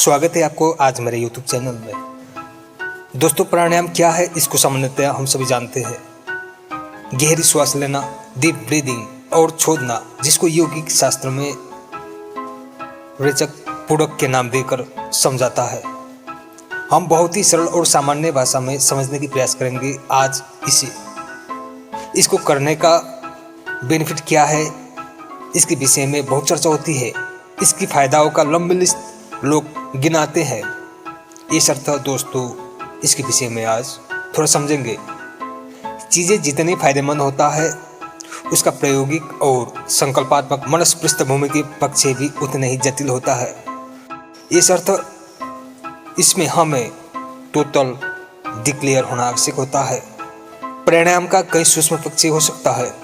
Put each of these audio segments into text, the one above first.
स्वागत है आपको आज मेरे YouTube चैनल में। दोस्तों, प्राणायाम क्या है इसको सामान्यतः हम सभी जानते हैं। गहरी श्वास लेना, डीप ब्रीदिंग और छोड़ना, जिसको योगिक शास्त्र में रेचक पुड़क के नाम देकर समझाता है। हम बहुत ही सरल और सामान्य भाषा में समझने की प्रयास करेंगे आज इसको करने का बेनिफिट क्या है, इसके विषय में बहुत चर्चा होती है। इसकी फायदाओं का लंबी लिस्ट लोग गिनाते हैं। इस अर्थ दोस्तों, इसके विषय में आज थोड़ा समझेंगे। चीज़ें जितनी फायदेमंद होता है, उसका प्रायोगिक और संकल्पात्मक मनस पृष्ठभूमि के पक्ष से भी उतने ही जटिल होता है। इस अर्थ इसमें हमें टोटल डिक्लेयर होना आवश्यक होता है। प्राणायाम का कई सूक्ष्म पक्ष हो सकता है,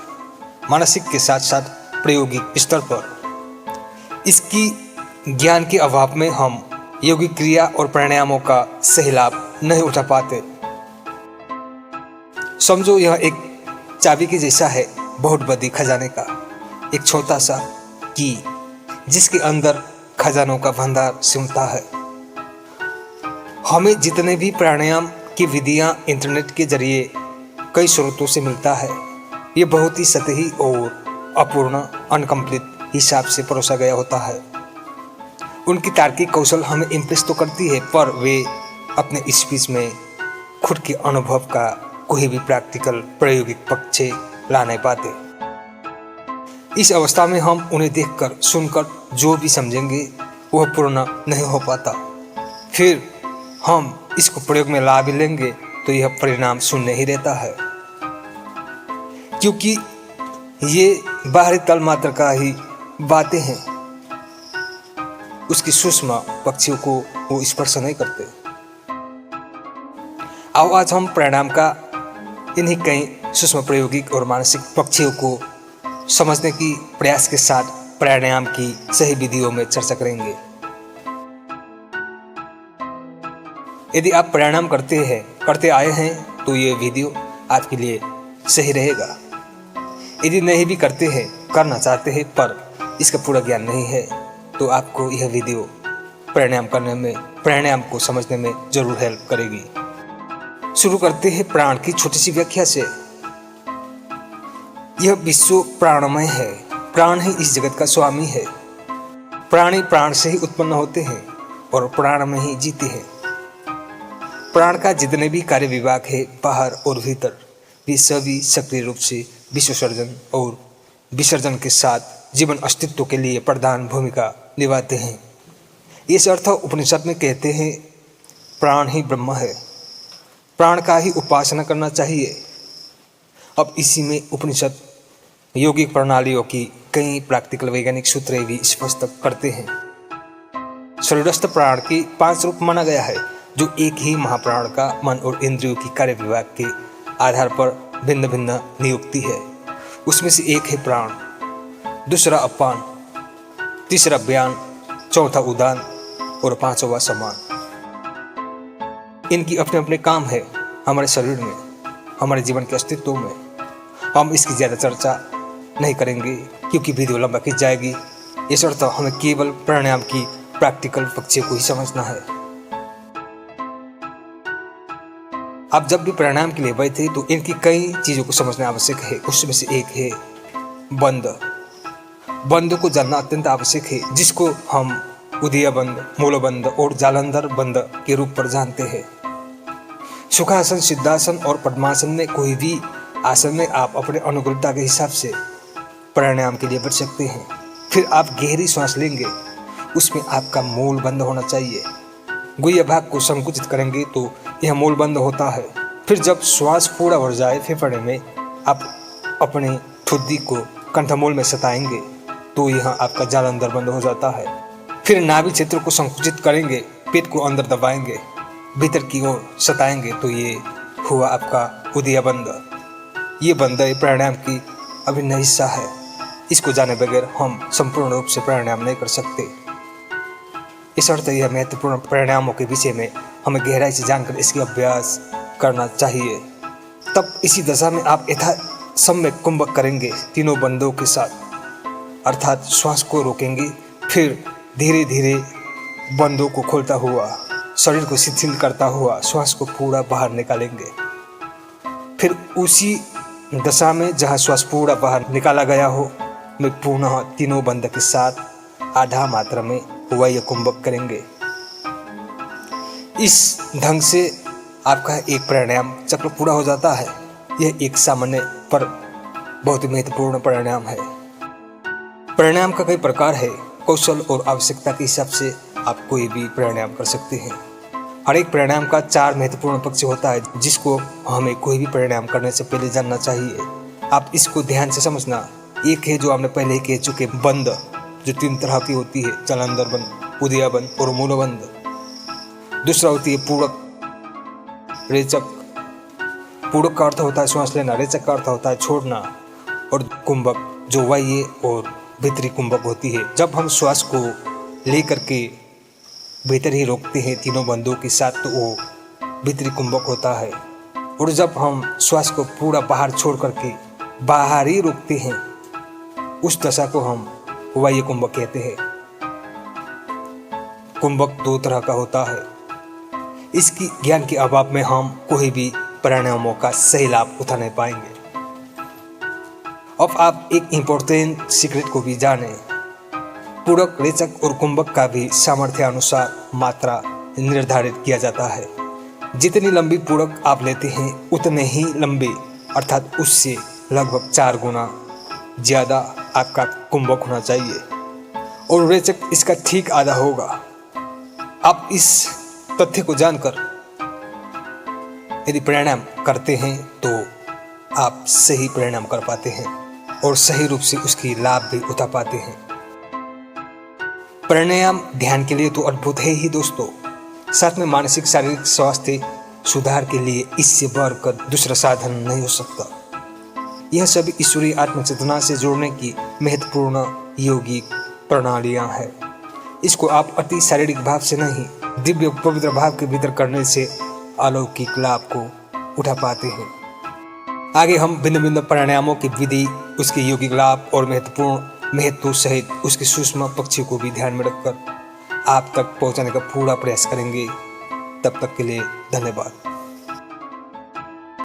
मानसिक के साथ साथ प्रायोगिक स्तर पर। इसकी ज्ञान के अभाव में हम योगिक क्रिया और प्राणायामों का सही लाभ नहीं उठा पाते। समझो यह एक चाबी के जैसा है, बहुत बड़ी खजाने का एक छोटा सा की, जिसके अंदर खजानों का भंडार सिमटा है। हमें जितने भी प्राणायाम की विधियां इंटरनेट के जरिए कई स्रोतों से मिलता है, ये बहुत ही सतही और अपूर्ण अनकम्प्लीट हिसाब से परोसा गया होता है। उनकी तार्किक कौशल हमें इम्प्रेस तो करती है, पर वे अपने स्पीच में खुद के अनुभव का कोई भी प्रैक्टिकल प्रायोगिक पक्ष ला नहीं पाते। इस अवस्था में हम उन्हें देखकर सुनकर जो भी समझेंगे वह पूर्ण नहीं हो पाता। फिर हम इसको प्रयोग में ला भी लेंगे तो यह परिणाम शून्य ही रहता है, क्योंकि ये बाहरी तल मात्र का ही बातें हैं। उसकी सूक्ष्म पक्षियों को वो स्पर्श नहीं करते। आओ आज हम प्राणायाम का इन्हीं कई सूक्ष्म प्रायोगिक और मानसिक पक्षियों को समझने की प्रयास के साथ प्राणायाम की सही विधियों में चर्चा करेंगे। यदि आप प्राणायाम करते आए हैं तो ये वीडियो आपके लिए सही रहेगा। यदि नहीं भी करते हैं, करना चाहते हैं पर इसका पूरा ज्ञान नहीं है, तो आपको यह वीडियो प्राणायाम करने में, प्राणायाम को समझने में जरूर हेल्प करेगी। शुरू करते हैं प्राण की छोटी सी व्याख्या से। यह विश्व प्राणमय है। प्राण ही इस जगत का स्वामी है। प्राणी प्राण से ही उत्पन्न होते हैं और प्राण में ही जीते हैं। प्राण का जितने भी कार्य विभाग है, बाहर और भीतर, वे सभी सक्रिय रूप से विसर्जन और विसर्जन के साथ जीवन अस्तित्व के लिए प्रधान भूमिका निभाते हैं। इस अर्थ उपनिषद में कहते हैं, प्राण ही ब्रह्म है, प्राण का ही उपासना करना चाहिए। अब इसी में उपनिषद यौगिक प्रणालियों की कई प्रैक्टिकल वैज्ञानिक सूत्र भी स्पष्ट करते हैं। शरीरस्थ प्राण की 5 रूप माना गया है, जो एक ही महाप्राण का मन और इंद्रियों की कार्य विभाग के आधार पर भिन्न भिन्न नियुक्ति है। उसमें से एक है प्राण, दूसरा अपान, तीसरा व्यान, चौथा उदान और 5वां समान। इनकी अपने अपने काम है हमारे शरीर में, हमारे जीवन के अस्तित्व में। हम इसकी ज़्यादा चर्चा नहीं करेंगे क्योंकि वीडियो लंबा खिंच जाएगी। इस अर्थ हमें केवल प्राणायाम की प्रैक्टिकल पक्ष को ही समझना है। आप जब भी प्राणायाम के लिए बैठे तो इनकी कई चीज़ों को समझना आवश्यक है। उसमें से एक है बंद को जानना अत्यंत आवश्यक है, जिसको हम उदय बंद, मूलबंद और जालंधर बंद के रूप पर जानते हैं। सुखासन, सिद्धासन और पद्मासन में कोई भी आसन में आप अपने अनुकूलता के हिसाब से प्राणायाम के लिए बैठ सकते हैं। फिर आप गहरी सांस लेंगे, उसमें आपका मूल बंद होना चाहिए। गुह्य भाग को संकुचित करेंगे तो यह मूल बंद होता है। फिर जब श्वास पूरा भर जाए फेफड़े में, आप अपने ठुड्डी को कंठमूल में सताएंगे तो यह आपका जालंधर बंद हो जाता है। फिर नाभि क्षेत्र को संकुचित करेंगे, पेट को अंदर दबाएंगे, भीतर की ओर सताएंगे तो ये हुआ आपका उदय बंद। ये बंद प्राणायाम की अभिन्न हिस्सा है। इसको जाने बगैर हम संपूर्ण रूप से प्राणायाम नहीं कर सकते। इस अर्थ यह महत्वपूर्ण प्राणायामों के विषय में हमें गहराई से जानकर इसकी अभ्यास करना चाहिए। तब इसी दशा में आप यथा सम्यक कुंभक करेंगे तीनों बंदों के साथ, अर्थात श्वास को रोकेंगे, फिर धीरे धीरे बंधों को खोलता हुआ, शरीर को शिथिल करता हुआ श्वास को पूरा बाहर निकालेंगे। फिर उसी दशा में जहाँ श्वास पूरा बाहर निकाला गया हो, में पुनः तीनों बंध के साथ आधा मात्रा में वायु कुंभक करेंगे। इस ढंग से आपका एक प्राणायाम चक्र पूरा हो जाता है। यह एक सामान्य पर बहुत महत्वपूर्ण प्राणायाम है। प्राणायाम का कई प्रकार है। कौशल और आवश्यकता के हिसाब से आप कोई भी प्राणायाम कर सकते हैं। हर एक प्राणायाम का 4 महत्वपूर्ण पक्ष होता है, जिसको हमें कोई भी प्राणायाम करने से पहले जानना चाहिए। आप इसको ध्यान से समझना। एक है जो हमने पहले ही कह चुके, बंद, जो 3 तरह की होती है, जलांधर बंद, उदया बंद और मूलबंद। दूसरा होती है पूरक, रेचक। पूरक का अर्थ होता है श्वास लेना, रेचक का अर्थ होता है छोड़ना, और कुंभक जो बाह्य और भीतरी कुंभक होती है। जब हम श्वास को लेकर के भीतर ही रोकते हैं तीनों बंधों के साथ, तो वो भीतरी कुंभक होता है। और जब हम श्वास को पूरा बाहर छोड़ करके बाहर ही रोकते हैं, उस दशा को हम वायु कुंभक कहते हैं। कुंभक 2 तरह का होता है। इसकी ज्ञान के अभाव में हम कोई भी प्राणायामों का सही लाभ उठा नहीं पाएंगे। अब आप एक इम्पोर्टेंट सीक्रेट को भी जानें। पूरक, रेचक और कुंभक का भी सामर्थ्य अनुसार मात्रा निर्धारित किया जाता है। जितनी लंबी पूरक आप लेते हैं, उतने ही लंबे अर्थात उससे लगभग 4 गुना ज़्यादा आपका कुंभक होना चाहिए, और रेचक इसका ठीक आधा होगा। आप इस तथ्य को जानकर यदि प्राणायाम करते हैं तो आप सही प्राणायाम कर पाते हैं और सही रूप से उसकी लाभ भी उठा पाते हैं। प्राणायाम ध्यान के लिए तो अद्भुत है ही दोस्तों, साथ में मानसिक शारीरिक स्वास्थ्य सुधार के लिए इससे बढ़कर दूसरा साधन नहीं हो सकता। यह सभी ईश्वरीय आत्मचेतना से जोड़ने की महत्वपूर्ण योगिक प्रणालियां हैं। इसको आप अति शारीरिक भाव से नहीं, दिव्य पवित्र भाव के भीतर करने से अलौकिक लाभ को उठा पाते हैं। आगे हम भिन्न भिन्न प्राणायामों की विधि, उसके यौगिक लाभ और महत्व सहित उसके सूक्ष्म पक्षों को भी ध्यान में रखकर आप तक पहुंचाने का पूरा प्रयास करेंगे। तब तक के लिए धन्यवाद।